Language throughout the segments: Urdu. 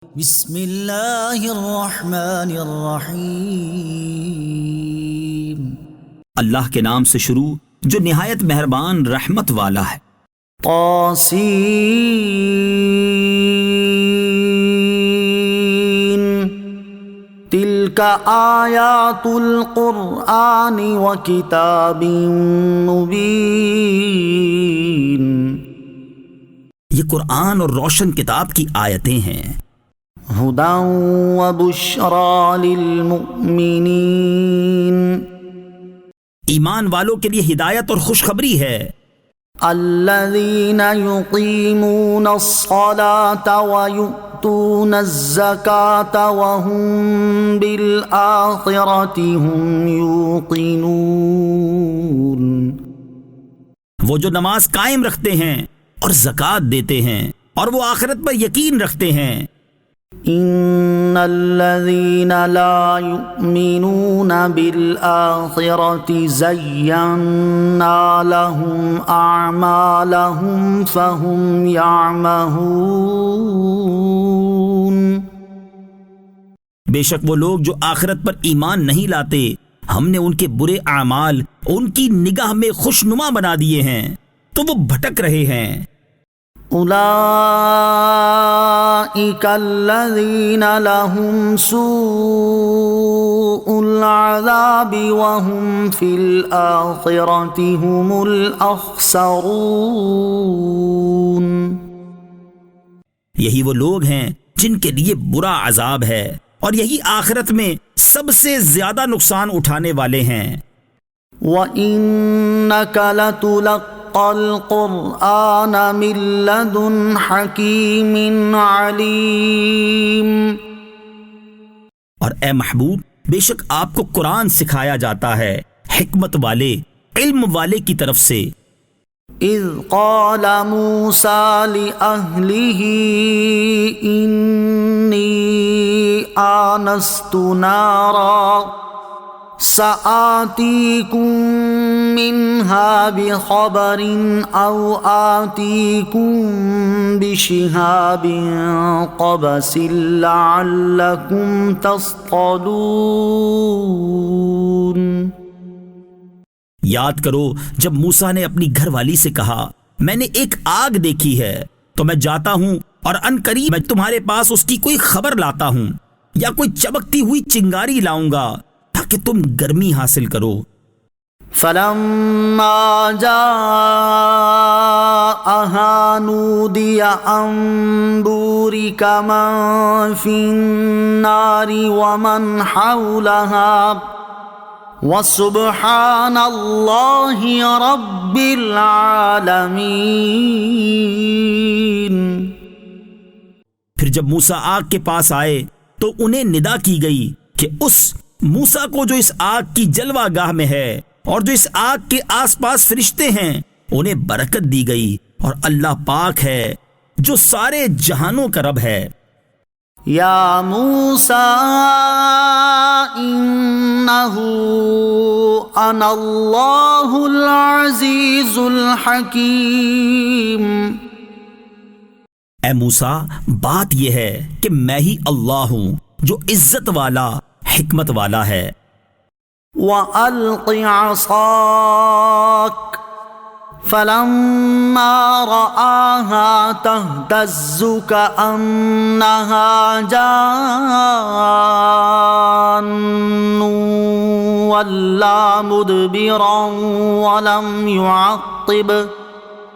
بسم اللہ الرحمن الرحیم۔ اللہ کے نام سے شروع جو نہایت مہربان رحمت والا ہے۔ طاسین تلک آیات القرآن وکتاب مبین۔ یہ قرآن اور روشن کتاب کی آیتیں ہیں۔ ہدی وبشریٰ للمؤمنین، ایمان والوں کے لیے ہدایت اور خوشخبری ہے۔ الذین یقیمون الصلاة ویؤتون الزکاة وهم بالآخرة هم یوقنون۔ وہ جو نماز قائم رکھتے ہیں اور زکوٰۃ دیتے ہیں اور وہ آخرت پر یقین رکھتے ہیں۔ ان الذین لا یؤمنون بالآخرة زینا لهم اعمالهم فهم یعمہون۔ بے شک وہ لوگ جو آخرت پر ایمان نہیں لاتے، ہم نے ان کے برے اعمال ان کی نگاہ میں خوشنما بنا دیے ہیں تو وہ بھٹک رہے ہیں۔ اولئک الذین لهم سوء العذاب وهم فی الآخرة هم الاخسرون۔ یہی وہ لوگ ہیں جن کے لیے برا عذاب ہے اور یہی آخرت میں سب سے زیادہ نقصان اٹھانے والے ہیں۔ وَإِنَّكَ لَتُلَقَّى الْقُرْآنَ مِن لَّدُنْ حَكِيمٍ عَلِيمٍ۔ اور اے محبوب، بے شک آپ کو قرآن سکھایا جاتا ہے حکمت والے، علم والے کی طرف سے۔ اذ قال موسیٰ لأہلہ انی آنست نارا سآتیکم منہا بخبر او آتیکم بشہاب قبس لعلکم تصطلون۔ یاد کرو جب موسیٰ نے اپنی گھر والی سے کہا، میں نے ایک آگ دیکھی ہے تو میں جاتا ہوں اور ان قریب میں تمہارے پاس اس کی کوئی خبر لاتا ہوں یا کوئی چمکتی ہوئی چنگاری لاؤں گا تاکہ تم گرمی حاصل کرو۔ فلما جاءها نودي أن بورك من في النار ومن حولها وسبحان اللہ رب العالمین۔ پھر جب موسیٰ آگ کے پاس آئے تو انہیں ندا کی گئی کہ اس موسیٰ کو جو اس آگ کی جلوہ گاہ میں ہے اور جو اس آگ کے آس پاس فرشتے ہیں انہیں برکت دی گئی، اور اللہ پاک ہے جو سارے جہانوں کا رب ہے۔ یا موسیٰ انہ انا اللہ العزیز الحکیم۔ اے موسیٰ، بات یہ ہے کہ میں ہی اللہ ہوں جو عزت والا، حکمت والا ہے۔ وَأَلْقِ عَصَاكَ فَلَمَّا رَآهَا تَهْتَزُّ كَأَنَّهَا جَانٌّ وَلَّىٰ مُدْبِرًا وَلَمْ يُعَقِّبْ۔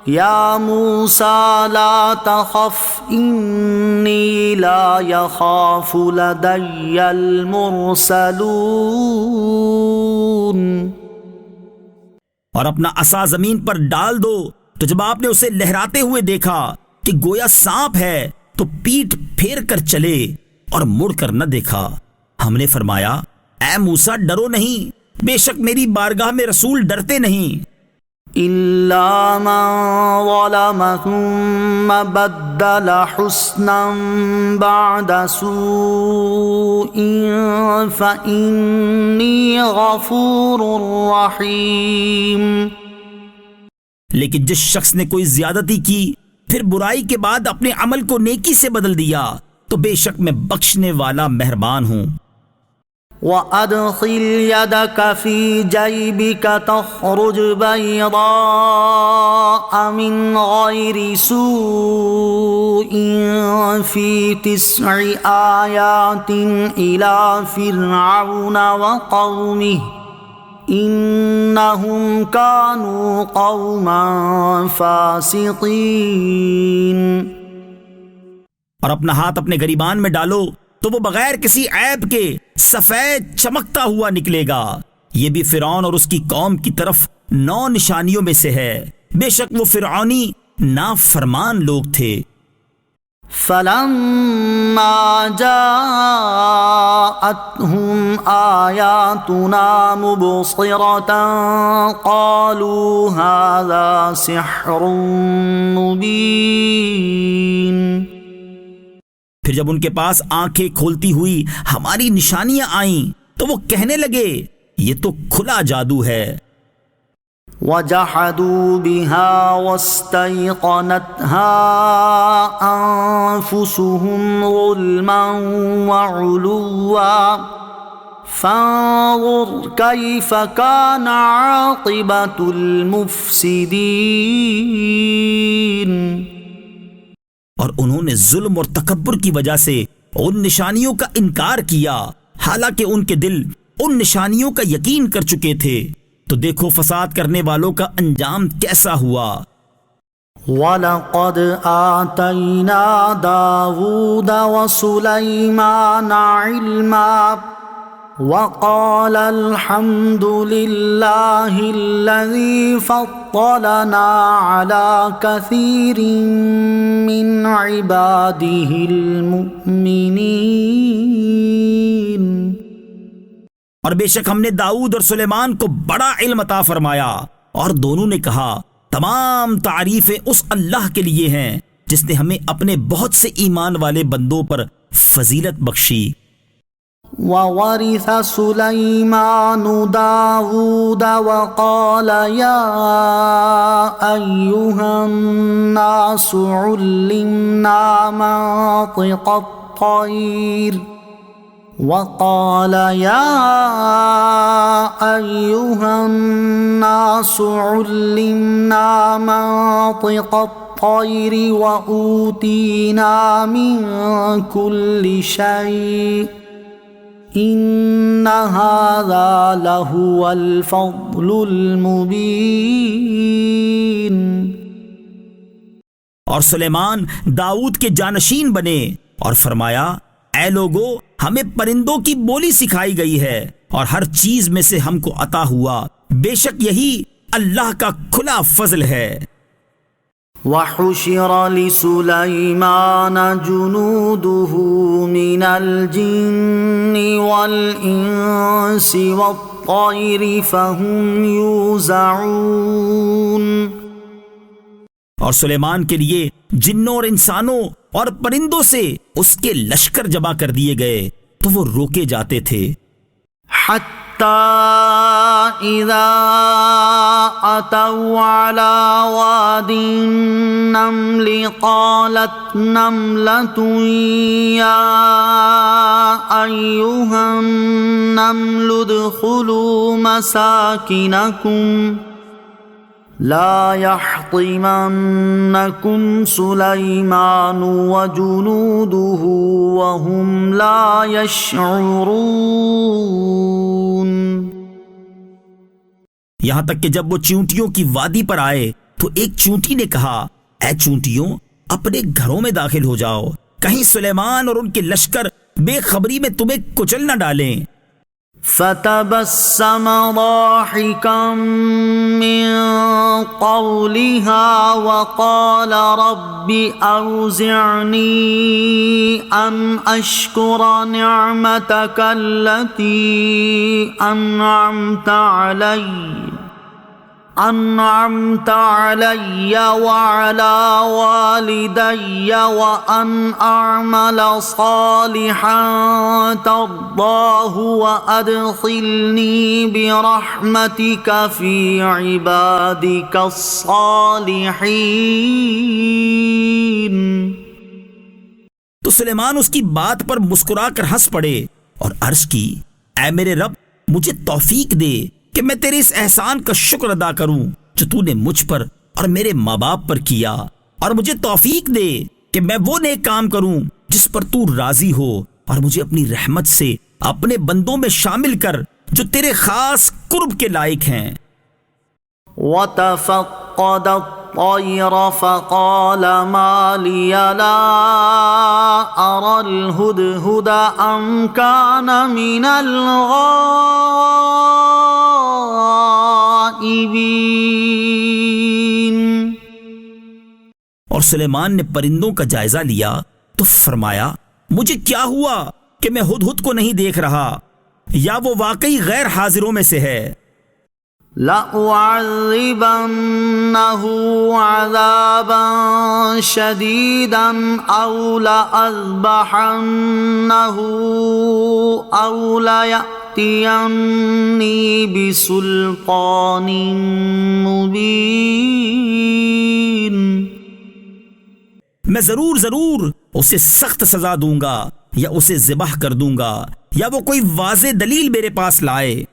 یا موسیٰ لا تخف انی لا یخاف لدی المرسلون۔ اور اپنا عصا زمین پر ڈال دو، تو جب آپ نے اسے لہراتے ہوئے دیکھا کہ گویا سانپ ہے تو پیٹھ پھیر کر چلے اور مڑ کر نہ دیکھا۔ ہم نے فرمایا، اے موسیٰ ڈرو نہیں، بے شک میری بارگاہ میں رسول ڈرتے نہیں۔ إِلَّا مَن ظَلَمَ ثُمَّ بَدَّلَ حُسْنًا بَعْدَ سُوءٍ فَإِنِّي غَفُورٌ رَّحِيمٌ۔ لیکن جس شخص نے کوئی زیادتی کی پھر برائی کے بعد اپنے عمل کو نیکی سے بدل دیا تو تو بے شک میں بخشنے والا مہربان ہوں۔ وَأَدْخِلْ يَدَكَ فِي جَيْبِكَ تَخْرُجْ بَيْضَاءَ مِنْ غَيْرِ سُوءٍ فِي 9 آيَاتٍ إِلَى فِرْعَوْنَ وَقَوْمِهِ إِنَّهُمْ كَانُوا قَوْمًا فَاسِقِينَ۔ اور اپنا ہاتھ اپنے گریبان میں ڈالو تو وہ بغیر کسی عیب کے سفید چمکتا ہوا نکلے گا۔ یہ بھی فرعون اور اس کی قوم کی طرف 9 نشانیوں میں سے ہے، بے شک وہ فرعونی نافرمان لوگ تھے۔ فَلَمَّا جَاءَتْهُمْ آيَاتُنَا مُبْصِرَةً قَالُوا هَذَا سِحْرٌ مُبِينٌ۔ پھر جب ان کے پاس آنکھیں کھولتی ہوئی ہماری نشانیاں آئیں تو وہ کہنے لگے یہ تو کھلا جادو ہے۔ وَجَحَدُوا بِهَا وَاسْتَيْقَنَتْهَا أَنفُسُهُمْ ظُلْمًا وَعُلُوًّا فَانظُرْ كَيْفَ كَانَ عَاقِبَةُ الْمُفْسِدِينَ۔ اور انہوں نے ظلم اور تکبر کی وجہ سے ان نشانیوں کا انکار کیا، حالانکہ ان کے دل ان نشانیوں کا یقین کر چکے تھے، تو دیکھو فساد کرنے والوں کا انجام کیسا ہوا۔ وَلَقَدْ آتَيْنَا دَاوُودَ وَسُلَيْمَانَ عِلْمًا وَقَالَ الْحَمْدُ لِلَّهِ الَّذِي فَضَّلَنَا عَلَى كَثِيرٍ مِّنْ عِبَادِهِ الْمُؤْمِنِينَ۔ اور بے شک ہم نے داؤد اور سلیمان کو بڑا علم عطا فرمایا، اور دونوں نے کہا تمام تعریفیں اس اللہ کے لیے ہیں جس نے ہمیں اپنے بہت سے ایمان والے بندوں پر فضیلت بخشی۔ وَوَرِثَ سُلَيْمَانُ دَاوُودَ وَقَالَ يَا أَيُّهَا النَّاسُ عُلِّمْنَا مَنطِقَ الطَّيْرِ وَقَالَ يَا أَيُّهَا النَّاسُ عُلِّمْنَا مَنطِقَ الطَّيْرِ وَأُوتِينَا مِن كُلِّ شَيْءٍ إِنَّ هَذَا لَهُوَ الْفَضْلُ الْمُبِينُ۔ اور سلیمان داؤد کے جانشین بنے اور فرمایا اے لوگو ہمیں پرندوں کی بولی سکھائی گئی ہے اور ہر چیز میں سے ہم کو عطا ہوا، بے شک یہی اللہ کا کھلا فضل ہے۔ وَحُشِرَ لِسُلَيْمَانَ جُنُودُهُ مِنَ الْجِنِّ وَالْإِنسِ وَالطَّيْرِ فَهُمْ يُوزَعُونَ۔ اور سلیمان کے لیے جنوں اور انسانوں اور پرندوں سے اس کے لشکر جمع کر دیے گئے تو وہ روکے جاتے تھے۔ حَتَّى إِذَا أَتَوْا عَلَى وَادِ النَّمْلِ قَالَتْ نَمْلَةٌ يَا أَيُّهَا النَّمْلُ ادْخُلُوا مَسَاكِنَكُمْ لا يحطمنكم سليمان وجنوده وهم لا يشعرون۔ یہاں تک کہ جب وہ چیونٹیوں کی وادی پر آئے تو ایک چیونٹی نے کہا اے چیونٹیوں اپنے گھروں میں داخل ہو جاؤ، کہیں سلیمان اور ان کے لشکر بے خبری میں تمہیں کچل نہ ڈالیں۔ فتبسم ضاحكا من قولها وقال رب أوزعني أن أشكر نعمتك التي أنعمت علي وعلى والدي وأن أعمل صالحا ترضاه وأدخلني برحمتك في عبادك الصالحين۔ تو سلیمان اس کی بات پر مسکرا کر ہنس پڑے اور عرض کی، اے میرے رب، مجھے توفیق دے کہ میں تیرے اس احسان کا شکر ادا کروں جو تو نے مجھ پر اور میرے ماں باپ پر کیا، اور مجھے توفیق دے کہ میں وہ نیک کام کروں جس پر تو راضی ہو، اور مجھے اپنی رحمت سے اپنے بندوں میں شامل کر جو تیرے خاص قرب کے لائق ہیں۔ وَتَفَقَّدَ الطَّيْرَ فَقَالَ مَا لِيَ لَا أَرَى الْهُدْهُدَ أَمْ كَانَ مِنَ الْغَائِبِينَ۔ اور سلیمان نے پرندوں کا جائزہ لیا تو فرمایا، مجھے کیا ہوا کہ میں ہدہد کو نہیں دیکھ رہا، یا وہ واقعی غیر حاضروں میں سے ہے۔ لَأُعَذِّبَنَّهُ عَذَابًا شَدِيدًا أَوْ لَأَذْبَحَنَّهُ أَوْ لَيَأْتِيَنِّي بِسُلْطَانٍ مُبِينٍ۔ میں ضرور اسے سخت سزا دوں گا، یا اسے ذبح کر دوں گا، یا وہ کوئی واضح دلیل میرے پاس لائے۔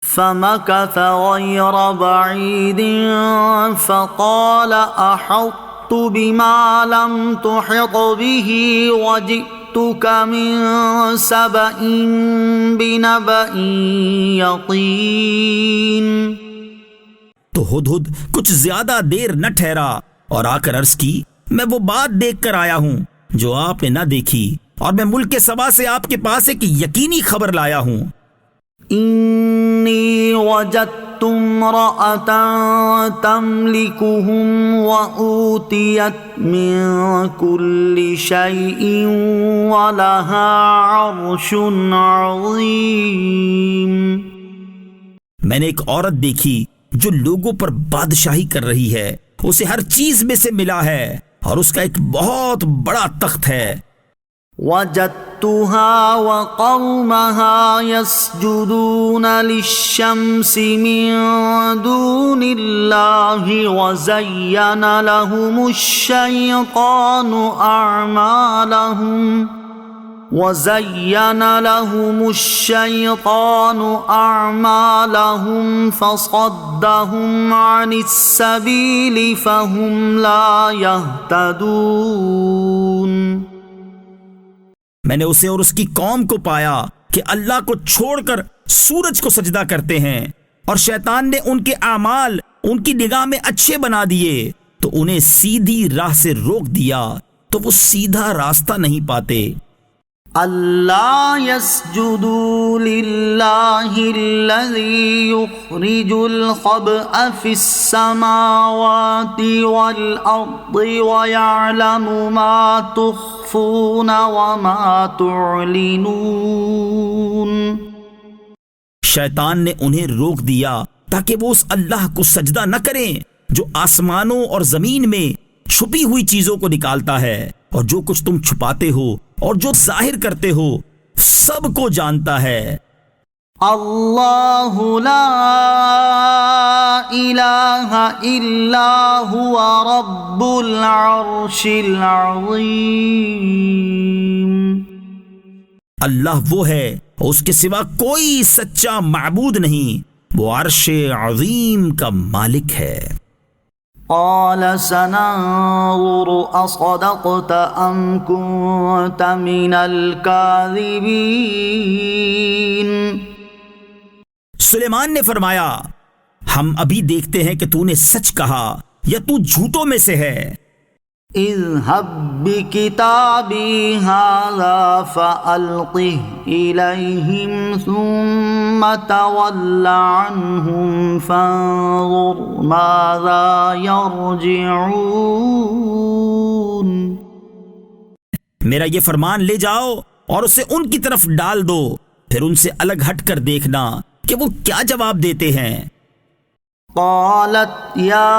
فَمَكَثَ غَيْرَ بَعِيدٍ فَقَالَ أَحَطْتُ بِمَا لَمْ تُحِطْ بِهِ وَجِئْتُكَ مِنْ سَبَإٍ بِنَبَإٍ يَقِينٍ۔ تو ہدہد کچھ زیادہ دیر نہ ٹھہرا اور آ کر عرض کی، میں وہ بات دیکھ کر آیا ہوں جو آپ نے نہ دیکھی، اور میں ملک سبا سے آپ کے پاس ایک یقینی خبر لایا ہوں۔ انی وجدت امرأة تملکهم وأوتیت من کل شیء ولها عرش عظیم۔ میں نے ایک عورت دیکھی جو لوگوں پر بادشاہی کر رہی ہے، اسے ہر چیز میں سے ملا ہے، اور اس کا ایک بہت بڑا تخت ہے۔ وجدتها وقومها يسجدون للشمس من دون الله وزين لهم الشيطان أعمالهم فصدهم عن السبيل فهم لا يهتدون۔ میں نے اسے اور اس کی قوم کو پایا کہ اللہ کو چھوڑ کر سورج کو سجدہ کرتے ہیں، اور شیطان نے ان کے اعمال ان کی نگاہ میں اچھے بنا دیے تو انہیں سیدھی راہ سے روک دیا، تو وہ سیدھا راستہ نہیں پاتے۔ اللہ يسجدوا للہ الذی یخرج الخبء فی السماوات والارض ویعلم ما تخفون وما تعلنون۔ شیطان نے انہیں روک دیا تاکہ وہ اس اللہ کو سجدہ نہ کریں جو آسمانوں اور زمین میں چھپی ہوئی چیزوں کو نکالتا ہے، اور جو کچھ تم چھپاتے ہو اور جو ظاہر کرتے ہو سب کو جانتا ہے۔ اللہ لا الہ الا هو رب العرش العظیم۔ اللہ وہ ہے، اس کے سوا کوئی سچا معبود نہیں، وہ عرش عظیم کا مالک ہے۔ قال سننظر اصدقت ام كنت من الكاذبین۔ سلیمان نے فرمایا، ہم ابھی دیکھتے ہیں کہ تو نے سچ کہا یا تو جھوٹوں میں سے ہے۔ اذهب بكتابي هذا فألقه إليهم ثم تول عنهم فانظر ماذا يرجعون۔ میرا یہ فرمان لے جاؤ اور اسے ان کی طرف ڈال دو، پھر ان سے الگ ہٹ کر دیکھنا کہ وہ کیا جواب دیتے ہیں۔ قالت یا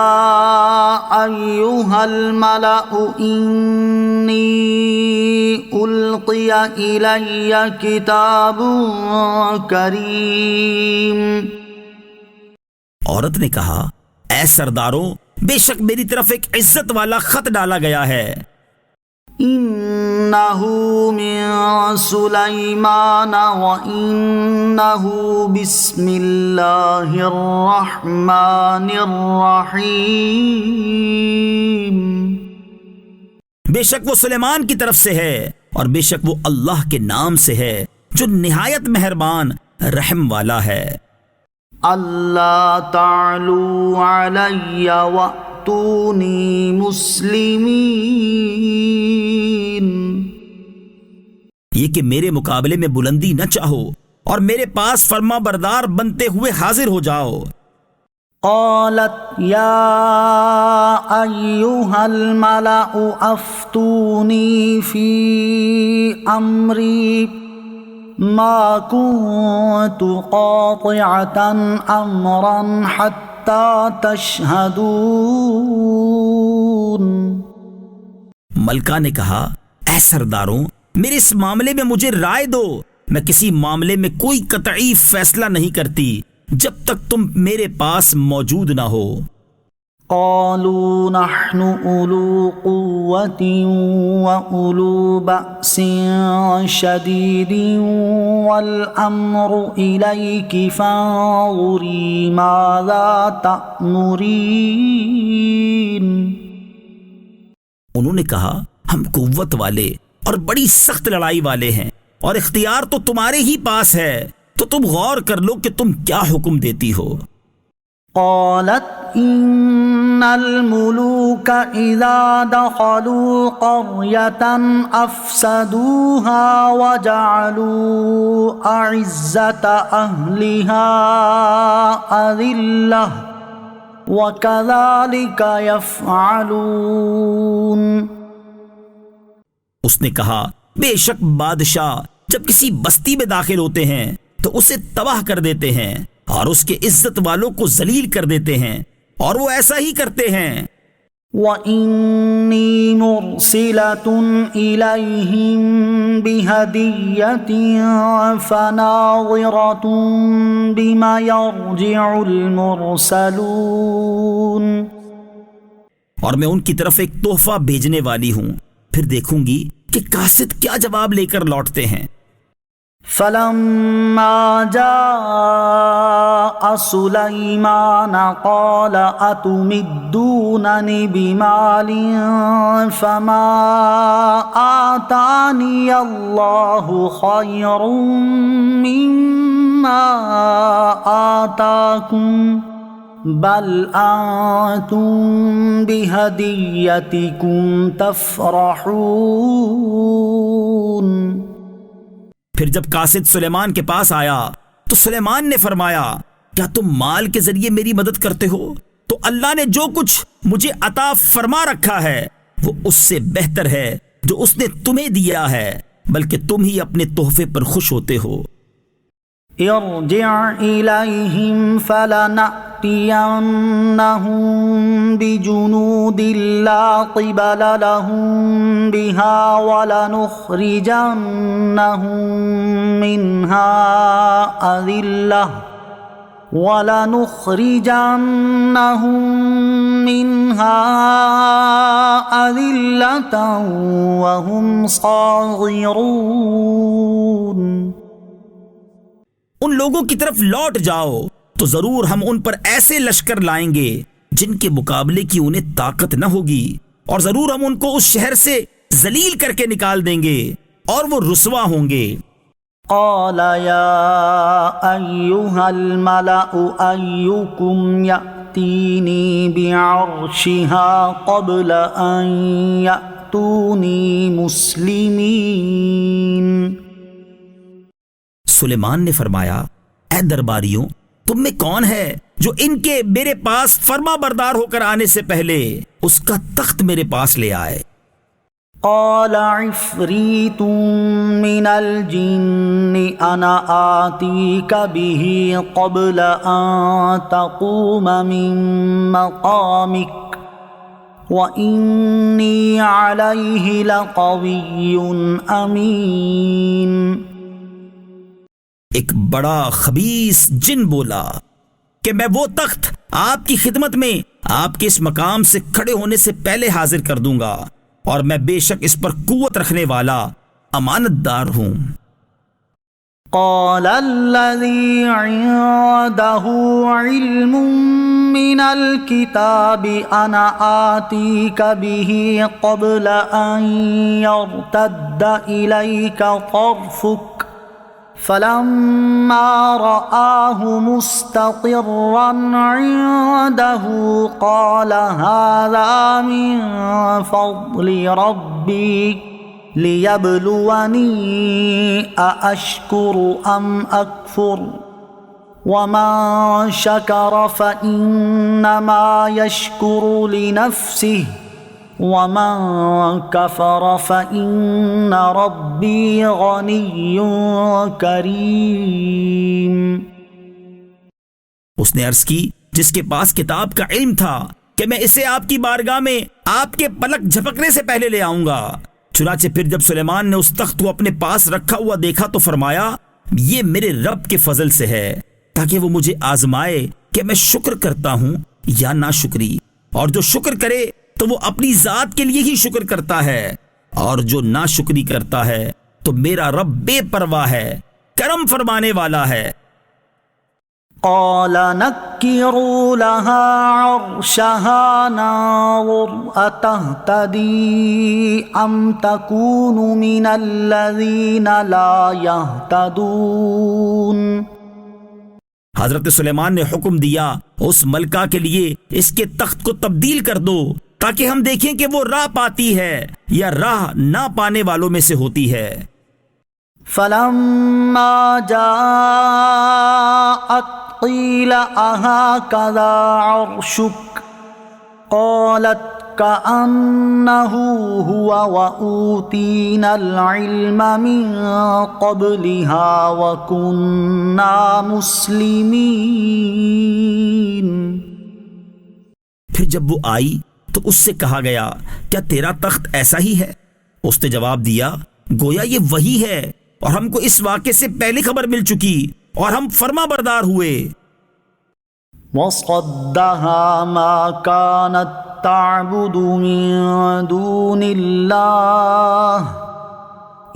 ایہا الملأ انی القی الی کتاب کریم۔ عورت نے کہا، اے سرداروں، بے شک میری طرف ایک عزت والا خط ڈالا گیا ہے۔ إنه من سليمان وإنه بسم الله الرحمن الرحيم. بے شک وہ سلیمان کی طرف سے ہے اور بے شک وہ اللہ کے نام سے ہے جو نہایت مہربان رحم والا ہے. اللہ تعلوا علی وأتونی مسلمین. یہ کہ میرے مقابلے میں بلندی نہ چاہو اور میرے پاس فرما بردار بنتے ہوئے حاضر ہو جاؤ. قالت یا ایہا الملأ افتونی فی امری ما كنت قاطعة امرا حتى تشہدون. ملکہ نے کہا اے سرداروں میرے اس معاملے میں مجھے رائے دو. میں کسی معاملے میں کوئی قطعی فیصلہ نہیں کرتی جب تک تم میرے پاس موجود نہ ہو. قالوا نحن اولو قوة واولو بأس شدید والامر الیک فانظری ماذا تأمرین. انہوں نے کہا ہم قوت والے اور بڑی سخت لڑائی والے ہیں اور اختیار تو تمہارے ہی پاس ہے تو تم غور کر لو کہ تم کیا حکم دیتی ہو. قالت ان الملوک اذا دخلوا قرية افسدوها وجعلوا اعزة اهلها اذلة وكذلك يفعلون. اس نے کہا بے شک بادشاہ جب کسی بستی میں داخل ہوتے ہیں تو اسے تباہ کر دیتے ہیں اور اس کے عزت والوں کو ذلیل کر دیتے ہیں اور وہ ایسا ہی کرتے ہیں. وَإِنِّي مُرْسِلَةٌ إِلَيْهِمْ بِهَدِيَّةٍ فَنَاظِرَةٌ بِمَا يَرْجِعُ الْمُرْسَلُونَ. اور میں ان کی طرف ایک تحفہ بھیجنے والی ہوں پھر دیکھوں گی کہ قاصد کیا جواب لے کر لوٹتے ہیں. فَلَمَّا جَاءَ سُلَيْمَانَ قَالَ أَتُمِدُّونَنِ بِمَالٍ فَمَا آتَانِيَ اللَّهُ خَيْرٌ مِّمَّا آتَاكُمْ بل انتم بہدیتکم تفرحون. پھر جب قاصد سلیمان کے پاس آیا تو سلیمان نے فرمایا کیا تم مال کے ذریعے میری مدد کرتے ہو تو اللہ نے جو کچھ مجھے عطا فرما رکھا ہے وہ اس سے بہتر ہے جو اس نے تمہیں دیا ہے بلکہ تم ہی اپنے تحفے پر خوش ہوتے ہو. ارجع الیہم فلنأتینہم بجنود لا قبل لہم بہا ولنخرجنہم منہا اذلۃ وہم صاغرون. ان لوگوں کی طرف لوٹ جاؤ تو ضرور ہم ان پر ایسے لشکر لائیں گے جن کے مقابلے کی انہیں طاقت نہ ہوگی اور ضرور ہم ان کو اس شہر سے ذلیل کر کے نکال دیں گے اور وہ رسوا ہوں گے. قال یا ایہا الملأ ایکم یأتینی بعرشہا قبل ان یأتونی مسلمین. سلیمان نے فرمایا اے درباریوں تم میں کون ہے جو ان کے میرے پاس فرما بردار ہو کر آنے سے پہلے اس کا تخت میرے پاس لے آئے. قال عفریت من الجن انا آتیک به قبل ان تقوم من مقامک وانی علیہ لقوی امین. ایک بڑا خبیث جن بولا کہ میں وہ تخت آپ کی خدمت میں آپ کے اس مقام سے کھڑے ہونے سے پہلے حاضر کر دوں گا اور میں بے شک اس پر قوت رکھنے والا امانت دار ہوں۔ قال الذي عنده علم من الكتاب أنا آتيك به قبل أن يرتد إليك طرفك فلما رآه مستقرا عنده قال هذا من فضل ربي لِيَبْلُوَنِي أَأَشْكُرُ أَمْ أَكْفُرُ وَمَنْ شَكَرَ فَإِنَّمَا يَشْكُرُ لِنَفْسِهِ وَمَنْ كَفَرَ فَإِنَّ رَبِّي غَنِيٌّ كَرِيمٌ۔ اس نے عرض کی جس کے پاس کتاب کا علم تھا کہ میں اسے آپ کی بارگاہ میں آپ کے پلک جھپکنے سے پہلے لے آؤں گا۔ چنانچہ پھر جب سلیمان نے اس تخت کو اپنے پاس رکھا ہوا دیکھا تو فرمایا یہ میرے رب کے فضل سے ہے تاکہ وہ مجھے آزمائے کہ میں شکر کرتا ہوں یا ناشکری، اور جو شکر کرے تو وہ اپنی ذات کے لیے ہی شکر کرتا ہے، اور جو ناشکری کرتا ہے تو میرا رب بے پرواہ ہے، کرم فرمانے والا ہے۔ قال نكروا لها عرشها ننظر أتهتدي أم تكون من الذين لا يهتدون۔ حضرت سلیمان نے حکم دیا اس ملکہ کے لیے اس کے تخت کو تبدیل کر دو تاکہ ہم دیکھیں کہ وہ راہ پاتی ہے یا راہ نہ پانے والوں میں سے ہوتی ہے۔ فلما جاءت قيل أهكذا عرشك قالت كأنه هو وأوتينا العلم من قبلها وكنا مسلمين۔ پھر جب وہ آئی تو اس سے کہا گیا کیا تیرا تخت ایسا ہی ہے؟ اس نے جواب دیا گویا یہ وہی ہے اور ہم کو اس واقعے سے پہلے خبر مل چکی اور ہم فرما بردار ہوئے۔ وَصَدَّهَا مَا كَانَتْ تَعْبُدُ مِن دُونِ اللَّهِ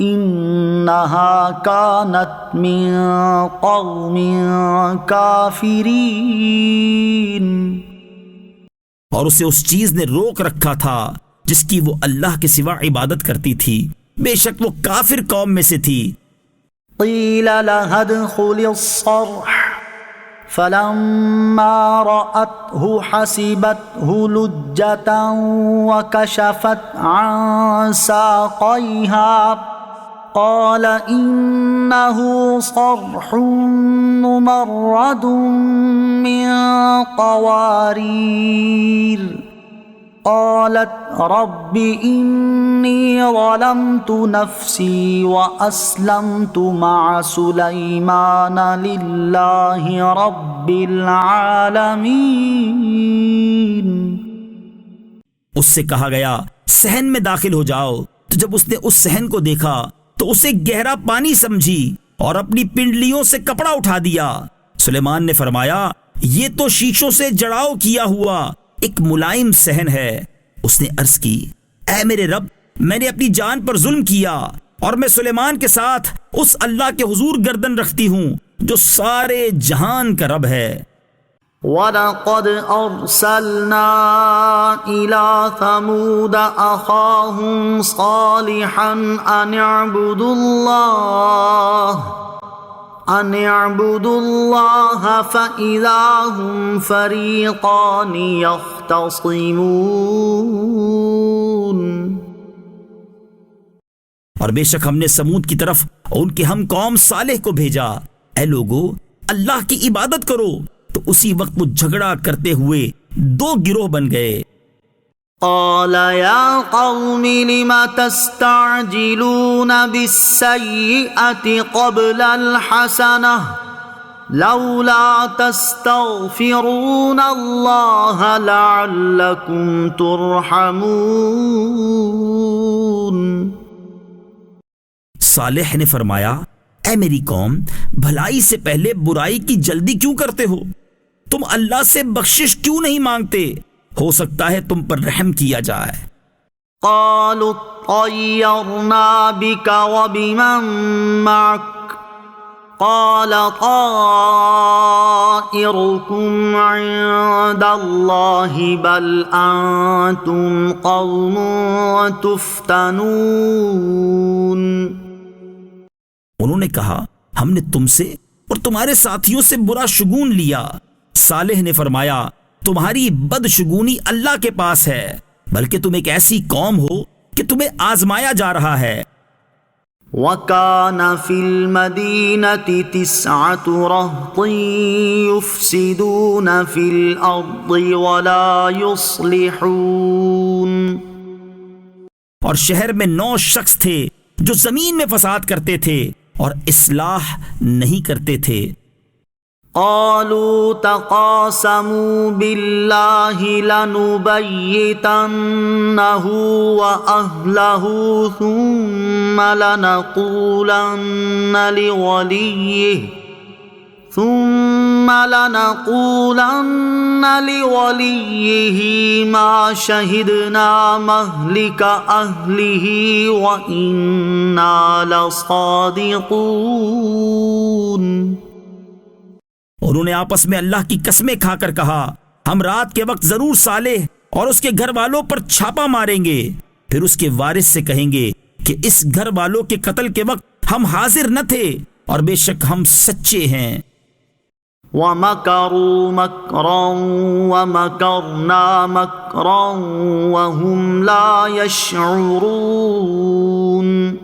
إِنَّهَا كَانَتْ مِن قَوْمٍ كَافِرِينَ۔ اور اسے اس چیز نے روک رکھا تھا جس کی وہ اللہ کے سوا عبادت کرتی تھی، بے شک وہ کافر قوم میں سے تھی۔ قیل لها ادخل الصرح فلما رأته حسبته لجة وكشفت عن ساقيها قال إنه صرح ممرد من قوارير قالت رب إني ظلمت نفسي وأسلمت مع سليمان لله رب العالمين۔ اس سے کہا گیا صحن میں داخل ہو جاؤ، تو جب اس نے اس صحن کو دیکھا تو اسے گہرا پانی سمجھی اور اپنی پنڈلیوں سے کپڑا اٹھا دیا۔ سلیمان نے فرمایا یہ تو شیشوں سے جڑاؤ کیا ہوا ایک ملائم صحن ہے۔ اس نے عرض کی اے میرے رب میں نے اپنی جان پر ظلم کیا اور میں سلیمان کے ساتھ اس اللہ کے حضور گردن رکھتی ہوں جو سارے جہان کا رب ہے۔ وَلَقَدْ أَرْسَلْنَا إِلَى ثَمُودَ أَخَاهُمْ صَالِحًا أَنِ اعْبُدُوا اللَّهَ فَإِذَا هُمْ فَرِيقَانِ يَخْتَصِمُونَ۔ اور بے شک ہم نے سمود کی طرف ان کے ہم قوم صالح کو بھیجا، اے لوگو اللہ کی عبادت کرو، تو اسی وقت وہ جھگڑا کرتے ہوئے دو گروہ بن گئے۔ قال يا قوم لم تستعجلون بالسيئة قبل الحسنة لولا تستغفرون الله لعلكم ترحمون۔ صالح نے فرمایا اے میری قوم بھلائی سے پہلے برائی کی جلدی کیوں کرتے ہو؟ تم اللہ سے بخشش کیوں نہیں مانگتے؟ ہو سکتا ہے تم پر رحم کیا جائے۔ قالوا اطيرنا بك وبمن معك قال طائركم عند الله بل أنتم قوم تفتنون. انہوں نے کہا ہم نے تم سے اور تمہارے ساتھیوں سے برا شگون لیا. صالح نے فرمایا تمہاری بدشگونی اللہ کے پاس ہے، بلکہ تم ایک ایسی قوم ہو کہ تمہیں آزمایا جا رہا ہے. وَكَانَ فِي الْمَدِينَةِ 9 رَهْطٍ يُفْسِدُونَ فِي الْأَرْضِ وَلَا يُصْلِحُونَ. اور شہر میں 9 شخص تھے جو زمین میں فساد کرتے تھے اور اصلاح نہیں کرتے تھے. قالوا تقاسموا بالله لنبيتنه وأهله ثم لنقولن لوليه ما شهدنا مهلك أهله وإنا لصادقون. انہوں نے آپس میں اللہ کی قسمیں کھا کر کہا ہم رات کے وقت ضرور صالح اور اس کے گھر والوں پر چھاپا ماریں گے، پھر اس کے وارث سے کہیں گے کہ اس گھر والوں کے قتل کے وقت ہم حاضر نہ تھے اور بے شک ہم سچے ہیں. وَمَكَرُوا مَكْرًا وَمَكَرْنَا مَكْرًا وَهُمْ لَا يَشْعُرُونَ.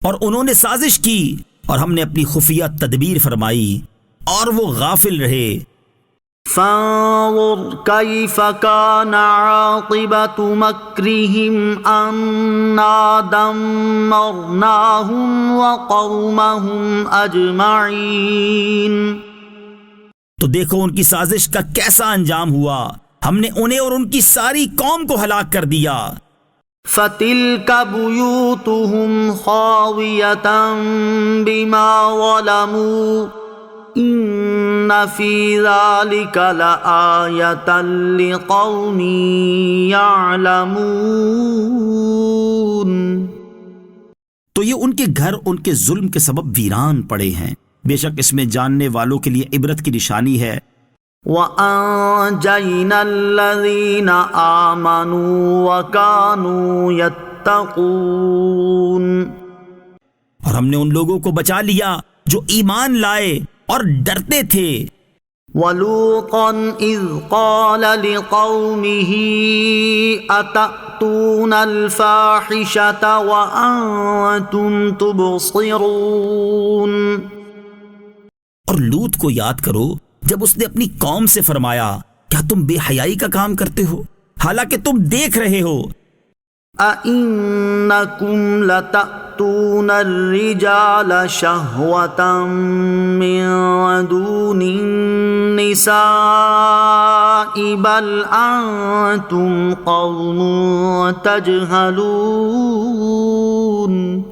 اور انہوں نے سازش کی اور ہم نے اپنی خفیہ تدبیر فرمائی اور وہ غافل رہے. فانظر كيف كان عاقبة مكرهم أنا دمرناهم وقومهم أجمعين. تو دیکھو ان کی سازش کا کیسا انجام ہوا، ہم نے انہیں اور ان کی ساری قوم کو ہلاک کر دیا. فَتِلْكَ بُيُوتُهُمْ خَاوِيَةً بِمَا ظَلَمُوا إِنَّ فِي ذَلِكَ لَآيَةً لِقَوْمٍ يَعْلَمُونَ. تو یہ ان کے گھر ان کے ظلم کے سبب ویران پڑے ہیں، بے شک اس میں جاننے والوں کے لیے عبرت کی نشانی ہے. وَأَنجَيْنَا الَّذِينَ آمَنُوا وَكَانُوا يَتَّقُونَ. اور ہم نے ان لوگوں کو بچا لیا جو ایمان لائے اور ڈرتے تھے. وَلُوطًا إِذْ قَالَ لِقَوْمِهِ أَتَأْتُونَ الْفَاحِشَةَ وَأَنْتُمْ تُبْصِرُونَ. اور لوط کو یاد کرو جب اس نے اپنی قوم سے فرمایا کیا تم بے حیائی کا کام کرتے ہو حالانکہ تم دیکھ رہے ہو. أَإِنَّكُمْ لَتَأْتُونَ الرِّجَالَ شَهْوَةً مِّن دُونِ النِّسَاءِ بَلْ أَنْتُمْ قَوْمٌ تَجْهَلُونَ.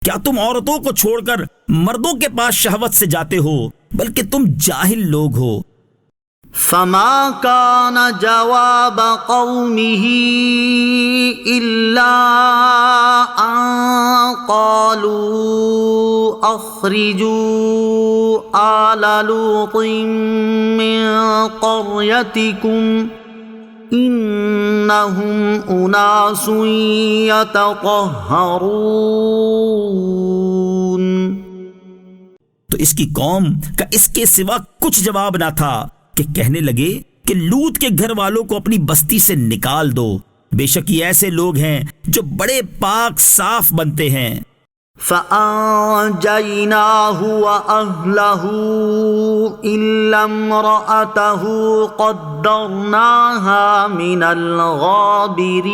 کیا تم عورتوں کو چھوڑ کر مردوں کے پاس شہوت سے جاتے ہو بلکہ تم جاہل لوگ ہو. فما كان جواب قومه إلا أن قالوا أخرجوا آل لوط من قريتكم إنهم أناس يتطهرون. تو اس کی قوم کا اس کے سوا کچھ جواب نہ تھا کہ کہنے لگے کہ لوط کے گھر والوں کو اپنی بستی سے نکال دو، بے شک یہ ایسے لوگ ہیں جو بڑے پاک صاف بنتے ہیں. فَأَنْجَيْنَاهُ وَأَهْلَهُ إِلَّا امْرَأَتَهُ قَدَّرْنَاهَا مِنَ الْغَابِرِينَ.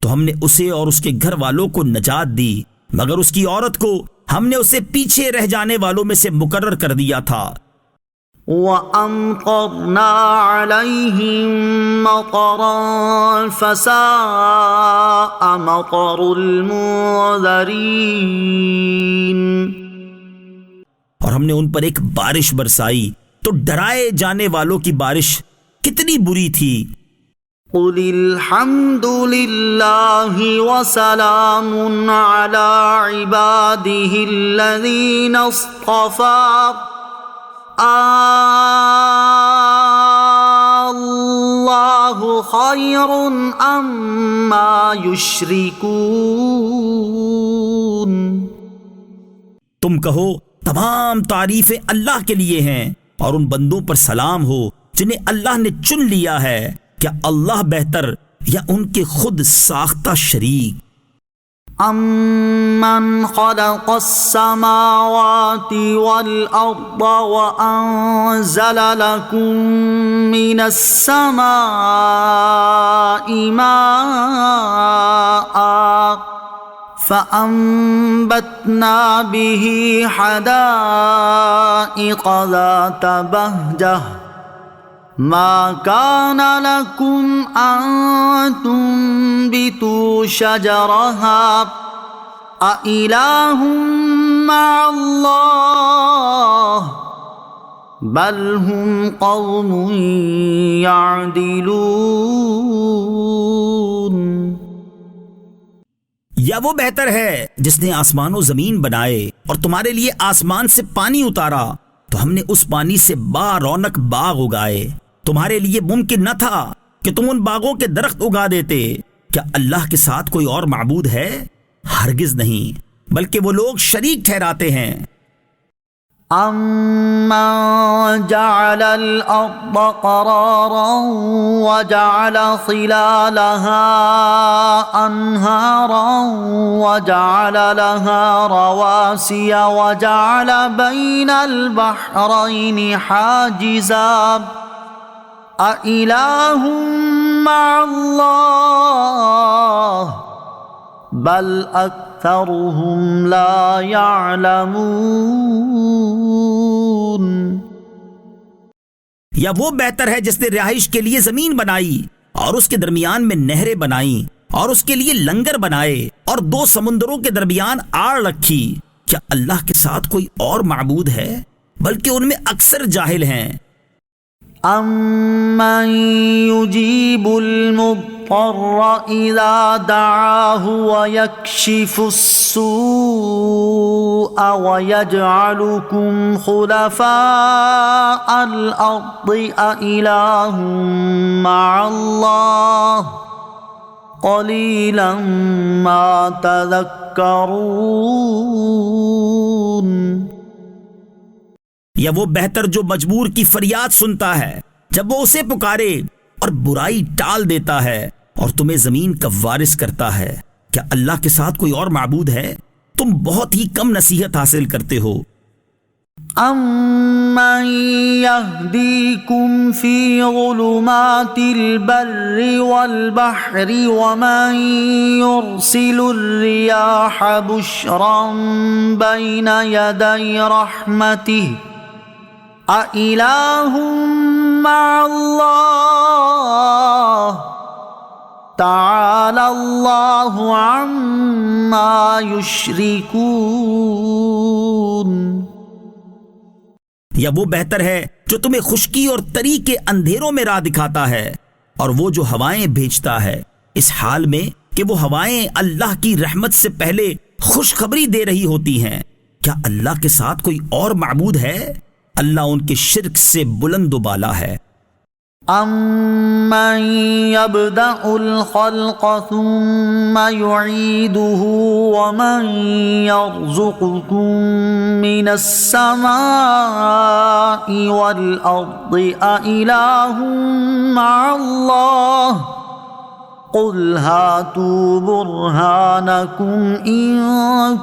تو ہم نے اسے اور اس کے گھر والوں کو نجات دی مگر اس کی عورت کو ہم نے اسے پیچھے رہ جانے والوں میں سے مقرر کر دیا تھا. وَأَمْطَرْنَا عَلَيْهِمْ مَطَرًا فَسَاءَ مَطَرُ الْمُنذَرِينَ. اور ہم نے ان پر ایک بارش برسائی تو ڈرائے جانے والوں کی بارش کتنی بری تھی۔ قل الحمد للہ وسلام علی عبادہ الذین اصطفیٰ اللہ خیر اما یشرکون۔ تم کہو تمام تعریفیں اللہ کے لیے ہیں، اور ان بندوں پر سلام ہو جنہیں اللہ نے چن لیا ہے۔ کیا اللہ بہتر یا ان کے خود ساختہ شریک؟ امن خلق السماوات والارض وانزل لكم من السماء ماء فأنبتنا به حدائق ذات بهجة ما كان لكم أن تنبتوا شجرها أإله مع الله بل هم قوم يعدلون۔ یا وہ بہتر ہے جس نے آسمان و زمین بنائے اور تمہارے لیے آسمان سے پانی اتارا تو ہم نے اس پانی سے با رونق باغ اگائے۔ تمہارے لیے ممکن نہ تھا کہ تم ان باغوں کے درخت اگا دیتے۔ کیا اللہ کے ساتھ کوئی اور معبود ہے؟ ہرگز نہیں، بلکہ وہ لوگ شریک ٹھہراتے ہیں۔ أَمَّن جَعَلَ الْأَرْضَ قَرَارًا وَجَعَلَ خِلَالَهَا أَنْهَارًا وَجَعَلَ لَهَا رَوَاسِيَ وَجَعَلَ بَيْنَ الْبَحْرَيْنِ حَاجِزًا أَإِلَٰهٌ مَّعَ اللَّهِ بل اکثرهم لا يعلمون۔ یا وہ بہتر ہے جس نے رہائش کے لیے زمین بنائی اور اس کے درمیان میں نہریں بنائیں اور اس کے لیے لنگر بنائے اور دو سمندروں کے درمیان آڑ رکھی۔ کیا اللہ کے ساتھ کوئی اور معبود ہے؟ بلکہ ان میں اکثر جاہل ہیں۔ امن یجیب المضطر اذا دعاه ويكشف السوء ويجعلكم خلفاء الارض أإله مع الله قليلا ما تذكرون۔ یا وہ بہتر جو مجبور کی فریاد سنتا ہے جب وہ اسے پکارے اور برائی ٹال دیتا ہے اور تمہیں زمین کا وارث کرتا ہے۔ کیا اللہ کے ساتھ کوئی اور معبود ہے؟ تم بہت ہی کم نصیحت حاصل کرتے ہو۔ امن یہدیکم فی ظلمات البر والبحر ومن یرسل الریاح بشرا بین یدی رحمتہ أإله مع الله تعالى الله عما يشركون۔ یا وہ بہتر ہے جو تمہیں خشکی اور تری کے اندھیروں میں راہ دکھاتا ہے اور وہ جو ہوائیں بھیجتا ہے اس حال میں کہ وہ ہوائیں اللہ کی رحمت سے پہلے خوشخبری دے رہی ہوتی ہیں۔ کیا اللہ کے ساتھ کوئی اور معبود ہے؟ اللہ ان کے شرک سے بلند و بالا ہے۔ امن یبدأ الخلق ثم یعیدہ ومن یرزقکم من السماء والارض أإله مع اللہ قل هاتوا برهانكم إن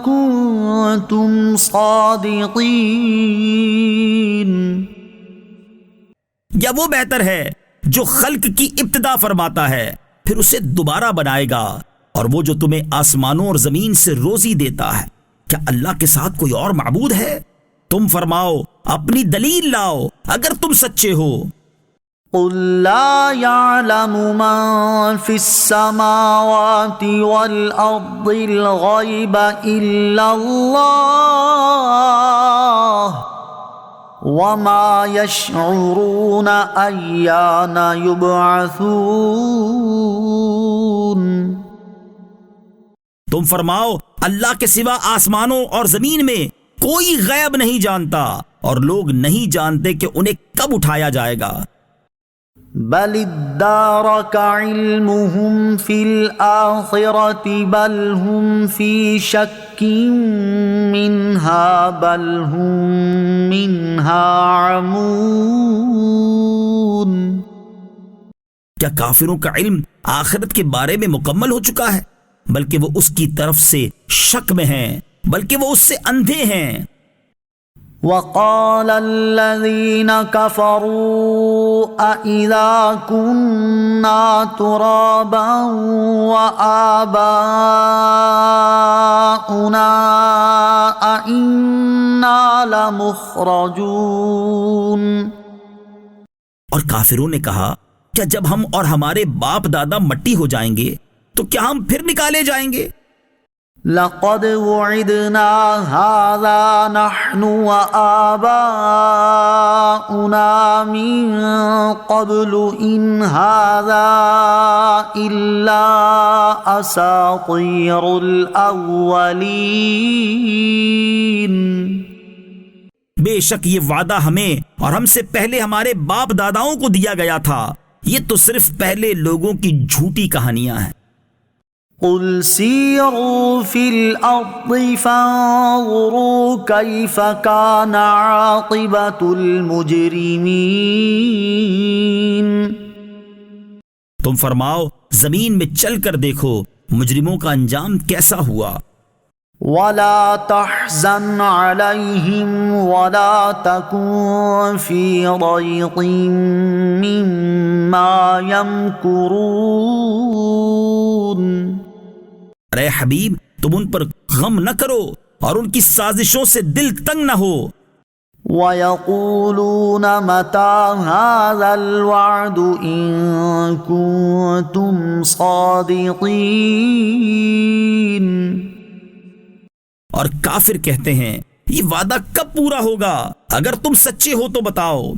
كنتم صادقين۔ یا وہ بہتر ہے جو خلق کی ابتدا فرماتا ہے پھر اسے دوبارہ بنائے گا، اور وہ جو تمہیں آسمانوں اور زمین سے روزی دیتا ہے۔ کیا اللہ کے ساتھ کوئی اور معبود ہے؟ تم فرماؤ، اپنی دلیل لاؤ اگر تم سچے ہو۔ قل لا يعلم من في السماوات والأرض الغيب إلا الله وما يشعرون أيان يبعثون۔ تم فرماؤ اللہ کے سوا آسمانوں اور زمین میں کوئی غیب نہیں جانتا، اور لوگ نہیں جانتے کہ انہیں کب اٹھایا جائے گا۔ بل ادارك علمهم في الآخرة بل هم في شك منها بل هم منها عمون۔ کیا کافروں کا علم آخرت کے بارے میں مکمل ہو چکا ہے؟ بلکہ وہ اس کی طرف سے شک میں ہیں، بلکہ وہ اس سے اندھے ہیں۔ وقال الذين كفروا أإذا كنا ترابا وآباؤنا أإنا لمخرجون۔ اور کافروں نے کہا کیا جب ہم اور ہمارے باپ دادا مٹی ہو جائیں گے تو کیا ہم پھر نکالے جائیں گے؟ لقد وعدنا هذا نحن وآباؤنا من قبل إن هذا إلا أساطير الأولين۔ بے شک یہ وعدہ ہمیں اور ہم سے پہلے ہمارے باپ داداؤں کو دیا گیا تھا، یہ تو صرف پہلے لوگوں کی جھوٹی کہانیاں ہیں۔ قل سیروا فی الارض فانظروا کیف کان عاقبۃ المجرمین۔ تم فرماؤ زمین میں چل کر دیکھو مجرموں کا انجام کیسا ہوا۔ ولا تحزن علیہم ولا تکن فی ضیق مما یمکرون۔ اے حبیب تم ان پر غم نہ کرو اور ان کی سازشوں سے دل تنگ نہ ہو۔ وَيَقُولُونَ مَتَى هَذَا الْوَعْدُ إِن كُنتُمْ صَادِقِينَ۔ اور کافر کہتے ہیں یہ وعدہ کب پورا ہوگا؟ اگر تم سچے ہو تو بتاؤ۔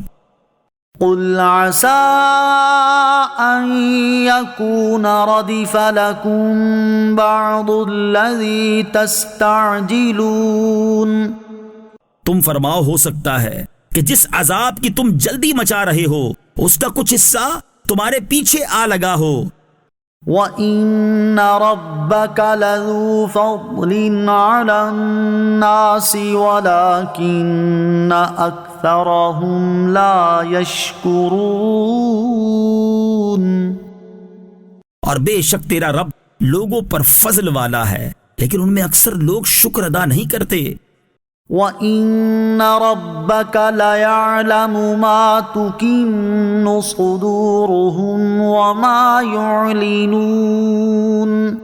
قُلْ عَسَىٰ أَن يَكُونَ رَدِفَ لَكُم بَعْضُ الَّذِي تَسْتَعْجِلُونَ۔ تم فرماؤ ہو سکتا ہے کہ جس عذاب کی تم جلدی مچا رہے ہو اس کا کچھ حصہ تمہارے پیچھے آ لگا ہو۔ وَإِنَّ رَبَّكَ لَذُو فَضْلٍ عَلَى النَّاسِ وَلَكِنَّ أَكْثَرَهُمْ لَا يَشْكُرُونَ۔ اور بے شک تیرا رب لوگوں پر فضل والا ہے لیکن ان میں اکثر لوگ شکر ادا نہیں کرتے۔ وَإِنَّ رَبَّكَ لَيَعْلَمُ مَا تُكِنُّ صُدُورُهُمْ وَمَا يُعْلِنُونَ۔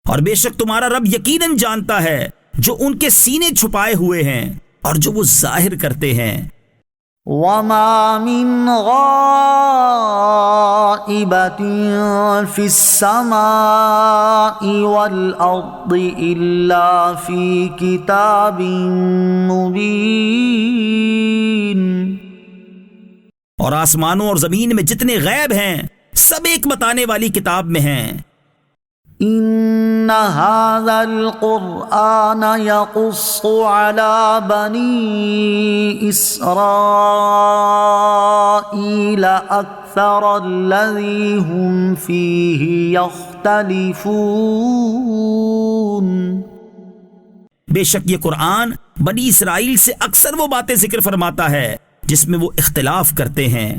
اور بے شک تمہارا رب یقیناً جانتا ہے جو ان کے سینے چھپائے ہوئے ہیں اور جو وہ ظاہر کرتے ہیں۔ وَمَا مِنْ غَائِبَةٍ فِي السَّمَاءِ وَالْأَرْضِ إِلَّا فِي كِتَابٍ مُبِينٍ۔ اور آسمانوں اور زمین میں جتنے غیب ہیں سب ایک بتانے والی کتاب میں ہیں۔ إِنَّ هَذَا الْقُرْآنَ يَقُصُّ عَلَى بَنِي إِسْرَائِيلَ أَكْثَرَ الَّذِي هُمْ فِيهِ يَخْتَلِفُونَ۔ بے شک یہ قرآن بنی اسرائیل سے اکثر وہ باتیں ذکر فرماتا ہے جس میں وہ اختلاف کرتے ہیں۔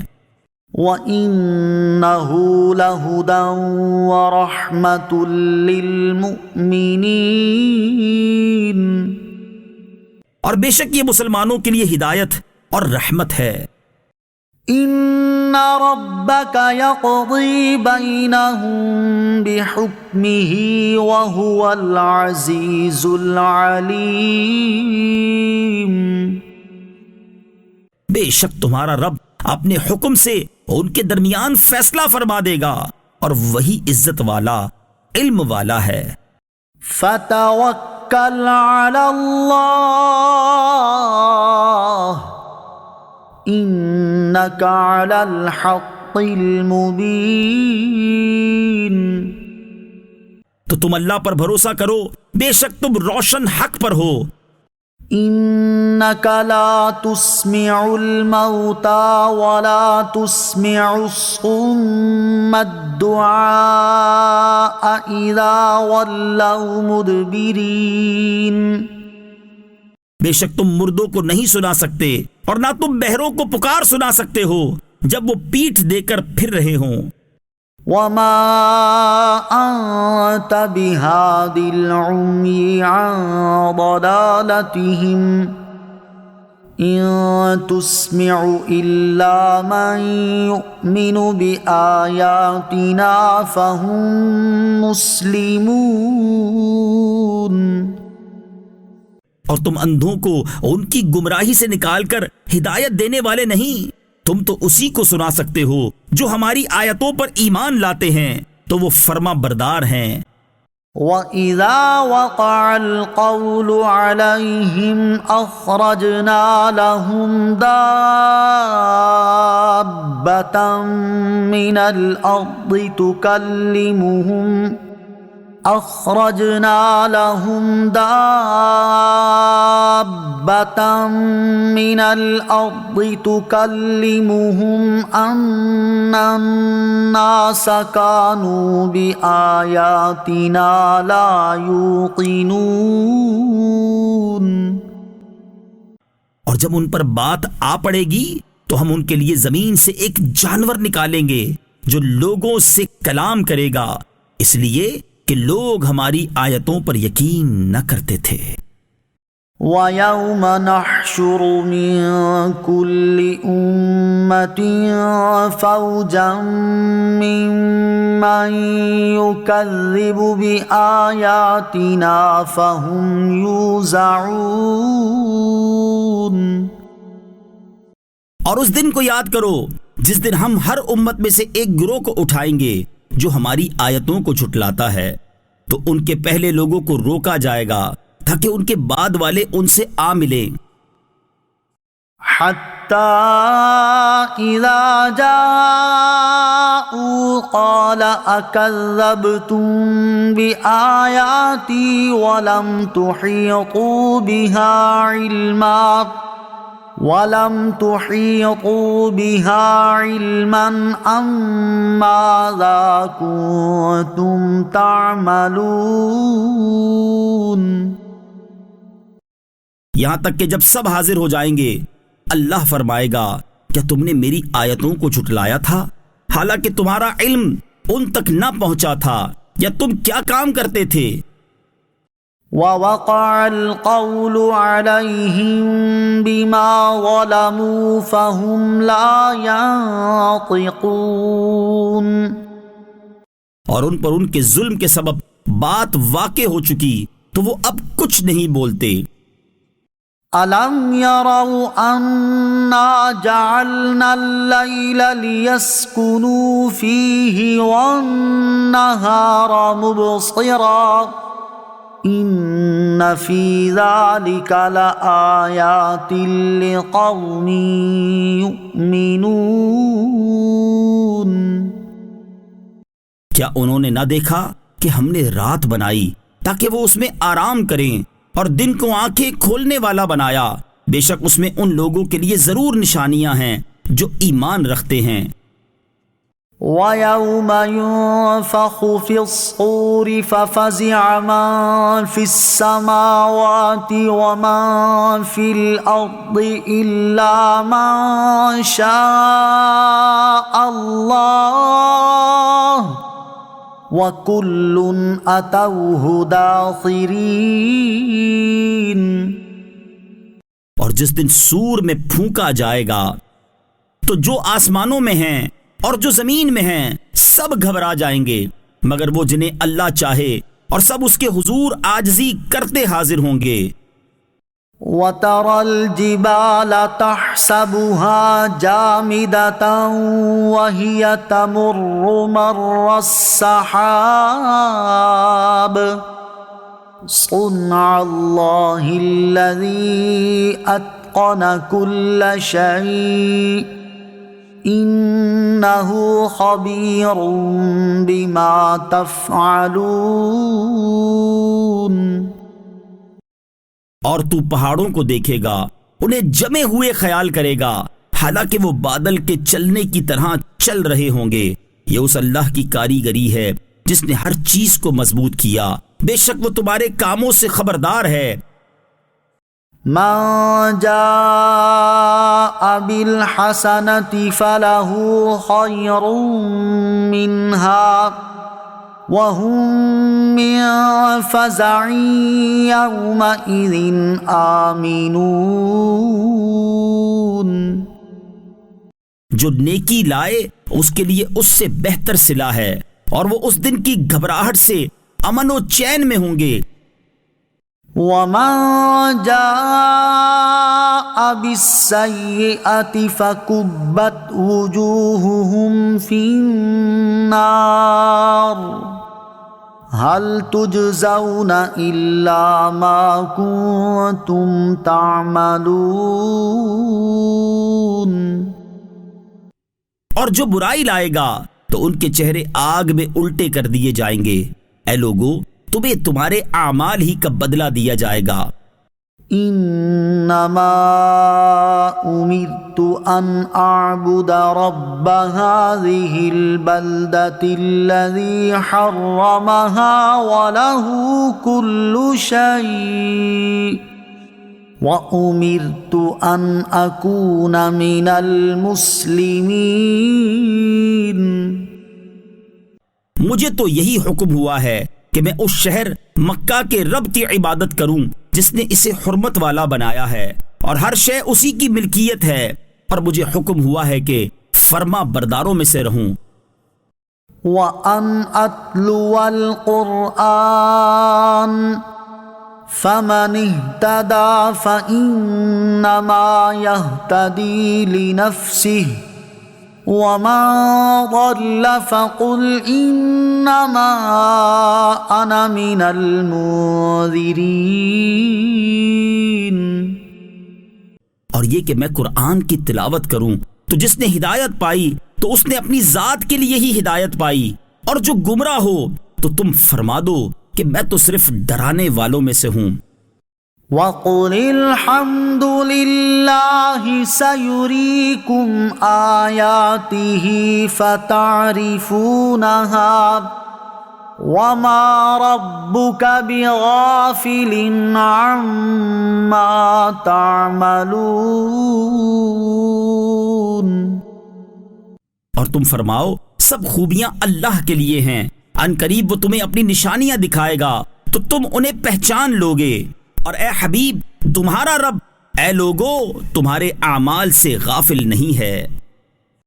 وَإِنَّهُ لَهُدًى وَرَحْمَةٌ لِّلْمُؤْمِنِينَ۔ اور بے شک یہ مسلمانوں کے لیے ہدایت اور رحمت ہے۔ إِنَّ رَبَّكَ يَقْضِي بَيْنَهُم بِحُكْمِهِ وَهُوَ الْعَزِيزُ الْعَلِيمُ۔ بے شک تمہارا رب اپنے حکم سے ان کے درمیان فیصلہ فرما دے گا اور وہی عزت والا علم والا ہے۔ فَتَوَكَّلْ عَلَى اللَّهِ إنك على الحق المبين. تو تم اللہ پر بھروسہ کرو، بے شک تم روشن حق پر ہو. إنك لا تسمع الموتى ولا تسمع الصم الدعاء إذا ولوا مدبرين. بے شک تم مردوں کو نہیں سنا سکتے اور نہ تم بہروں کو پکار سنا سکتے ہو جب وہ پیٹھ دے کر پھر رہے ہوں. وما أنت بهاد العمي عن ضلالتهم إن تسمع إلا من يؤمن بآياتنا فهم مسلمون. اور تم اندھوں کو ان کی گمراہی سے نکال کر ہدایت دینے والے نہیں، تم تو اسی کو سنا سکتے ہو جو ہماری آیتوں پر ایمان لاتے ہیں، تو وہ فرما بردار ہیں. وَإِذَا وَقَعَ الْقَوْلُ عَلَيْهِمْ أَخْرَجْنَا لَهُمْ دَابَّةً مِّنَ الْأَرْضِ تُكَلِّمُهُمْ أَنَّ النَّاسَ كَانُوا بِآيَاتِنَا لَا يُوقِنُونَ. اور جب ان پر بات آ پڑے گی تو ہم ان کے لیے زمین سے ایک جانور نکالیں گے جو لوگوں سے کلام کرے گا، اس لیے کہ لوگ ہماری آیتوں پر یقین نہ کرتے تھے. وَيَوْمَ نَحْشُرُ مِن كُلِّ أُمَّةٍ فَوْجًا مِّمَّن يُكَذِّبُ بِآيَاتِنَا فَهُمْ يُوزَعُونَ. اور اس دن کو یاد کرو جس دن ہم ہر امت میں سے ایک گروہ کو اٹھائیں گے جو ہماری آیتوں کو جھٹلاتا ہے، تو ان کے پہلے لوگوں کو روکا جائے گا تاکہ ان کے بعد والے ان سے آ ملیں. حَتَّى إِذَا جَاءُوا قَالَ أَكَذَّبْتُم بِآيَاتِي وَلَمْ تُحِيطُوا بِهَا عِلْمًا أَمْ مَاذَا كُنتُمْ تَعْمَلُونَ. یہاں تک کہ جب سب حاضر ہو جائیں گے اللہ فرمائے گا، کیا تم نے میری آیتوں کو جھٹلایا تھا حالانکہ تمہارا علم ان تک نہ پہنچا تھا، یا تم کیا کام کرتے تھے؟ وَوَقَعَ الْقَوْلُ عَلَيْهِمْ بِمَا ظَلَمُوا فَهُمْ لَا يَنطِقُونَ. اور ان پر ان کے ظلم کے سبب بات واقع ہو چکی تو وہ اب کچھ نہیں بولتے. أَلَمْ يَرَوْا أَنَّا جَعَلْنَا اللَّيْلَ لِيَسْكُنُوا فِيهِ وَالنَّهَارَ مُبْصِرًا إِنَّ فِي ذَلِكَ لَآيَاتٍ لِقَوْمٍ يُؤْمِنُونَ. کیا انہوں نے نہ دیکھا کہ ہم نے رات بنائی تاکہ وہ اس میں آرام کریں اور دن کو آنکھیں کھولنے والا بنایا؟ بے شک اس میں ان لوگوں کے لیے ضرور نشانیاں ہیں جو ایمان رکھتے ہیں. وَيَوْمَ يُنفَخُ فِي الصُّورِ فَفَزِعَ مَن فِي السَّمَاوَاتِ وَمَن فِي الْأَرْضِ إِلَّا مَن شَاءَ اللَّهُ وَكُلٌّ أَتَوْهُ دَاخِرِينَ. اور جس دن سور میں پھونکا جائے گا تو جو آسمانوں میں ہیں اور جو زمین میں ہیں سب گھبرا جائیں گے مگر وہ جنہیں اللہ چاہے، اور سب اس کے حضور عاجزی کرتے حاضر ہوں گے. وَتَرَى الْجِبَالَ تَحْسَبُهَا جَامِدَةً وَهِيَ تَمُرُّ مَرَّ السَّحَابِ صُنْعَ اللَّهِ الَّذِي أتقن كل شيء إنه خبير بما تفعلون۔ اور تو پہاڑوں کو دیکھے گا، انہیں جمے ہوئے خیال کرے گا، حالانکہ وہ بادل کے چلنے کی طرح چل رہے ہوں گے۔ یہ اس اللہ کی کاریگری ہے جس نے ہر چیز کو مضبوط کیا، بے شک وہ تمہارے کاموں سے خبردار ہے۔ من جاء بالحسنة فله خير منها وهم من فزع يومئذ آمنون۔ جو نیکی لائے اس کے لیے اس سے بہتر صلہ ہے، اور وہ اس دن کی گھبراہٹ سے امن و چین میں ہوں گے۔ ومن جاء بالسيئة فكبت وجوههم في النار هل تجزون إلا ما كنتم تعملون۔ اور جو برائی لائے گا تو ان کے چہرے آگ میں الٹے کر دیے جائیں گے۔ اے لوگو، تمہیں تمہارے اعمال ہی کا بدلہ دیا جائے گا۔ انما امرت ان اعبد رب هذه البلدة الذي حرمها وله كل شيء وامرت ان اكون من المسلمين۔ مجھے تو یہی حکم ہوا ہے کہ میں اس شہر مکہ کے رب کی عبادت کروں جس نے اسے حرمت والا بنایا ہے، اور ہر شے اسی کی ملکیت ہے، اور مجھے حکم ہوا ہے کہ فرما برداروں میں سے رہوں۔ وَأَنْ أَتْلُوَ الْقُرْآنَ فَمَنِ اهْتَدَى فَإِنَّمَا يَهْتَدِي لِنَفْسِهِ وَمَنْ ضَلَّ فَقُلْ إِنَّمَا أَنَا مِنَ الْمُنذِرِينَ۔ اور یہ کہ میں قرآن کی تلاوت کروں تو جس نے ہدایت پائی تو اس نے اپنی ذات کے لیے ہی ہدایت پائی، اور جو گمراہ ہو تو تم فرما دو کہ میں تو صرف ڈرانے والوں میں سے ہوں۔ وَقُلِ الْحَمْدُ لِلَّهِ سَيُرِيكُمْ آيَاتِهِ فَتَعْرِفُونَهَا وَمَا رَبُّكَ بِغَافِلٍ عَمَّا تَعْمَلُونَ۔ اور تم فرماؤ سب خوبیاں اللہ کے لیے ہیں، ان قریب وہ تمہیں اپنی نشانیاں دکھائے گا تو تم انہیں پہچان لوگے۔ اور اے حبیب، تمہارا رب اے لوگو تمہارے اعمال سے غافل نہیں ہے۔